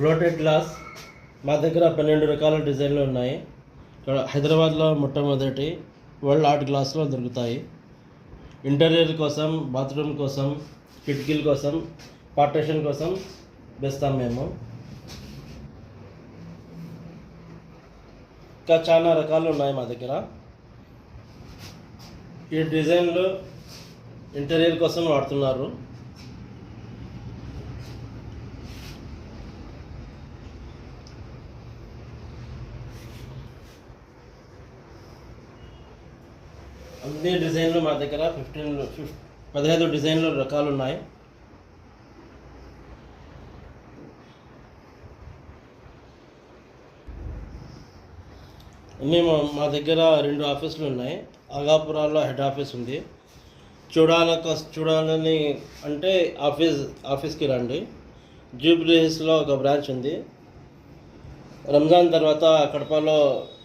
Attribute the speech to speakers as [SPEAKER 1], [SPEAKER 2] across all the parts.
[SPEAKER 1] Floated glass మా దగ్గర 12 రకాల డిజైన్లు ఉన్నాయి. ఇక్కడ హైదరాబాద్లో మొట్టమొదటి వరల్డ్ ఆర్ట్ గ్లాస్లో దొరుకుతాయి. ఇంటీరియర్ కోసం, బాత్రూమ్ కోసం, కిటికీల కోసం, పార్టీషన్ కోసం వేస్తాం మేము. ఇంకా చాలా రకాలు ఉన్నాయి మా దగ్గర. ఈ డిజైన్లు ఇంటీరియర్ కోసం వాడుతున్నారు. అన్ని డిజైన్లు మా దగ్గర 15 డిజైన్లు రకాలు ఉన్నాయి. అన్నీ మా దగ్గర 2 ఆఫీసులు ఉన్నాయి. ఆగాపురాల్లో హెడ్ ఆఫీస్ ఉంది. చూడాలని అంటే ఆఫీస్కి రండి. జూబ్లీహిల్స్లో ఒక బ్రాంచ్ ఉంది. రంజాన్ తర్వాత కడపలో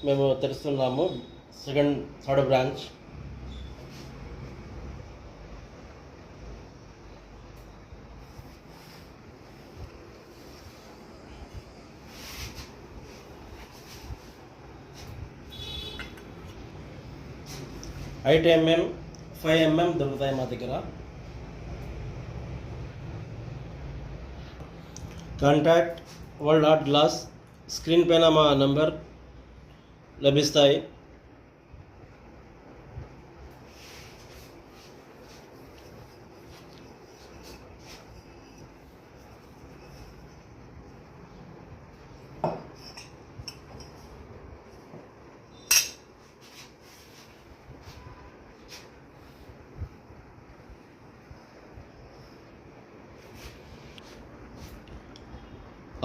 [SPEAKER 1] మేము తెరుస్తున్నాము థర్డ్ బ్రాంచ్. హైట్ 5 mm దొరుకుతాయి మా దగ్గర. Contact world art glass. Screen పైన మా నంబర్ లభిస్తాయి.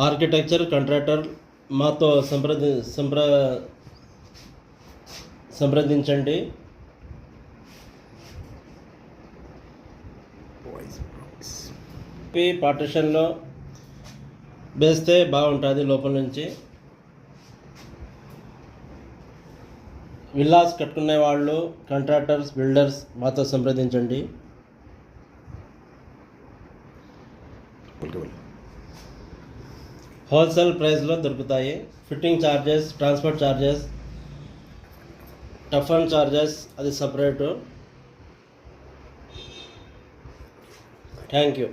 [SPEAKER 1] ఆర్కిటెక్చర్ కాంట్రాక్టర్ మాతో సంప్రదించండి. పార్టీషన్లో వేస్తే బాగుంటుంది లోపల నుంచి. విల్లాస్ కట్టుకునే వాళ్ళు, కాంట్రాక్టర్స్, బిల్డర్స్ మాతో సంప్రదించండి. హోల్సేల్ ప్రైస్లో దొరుకుతాయి. Fitting charges, transport charges, toughen charges అది సపరేటు. Thank you.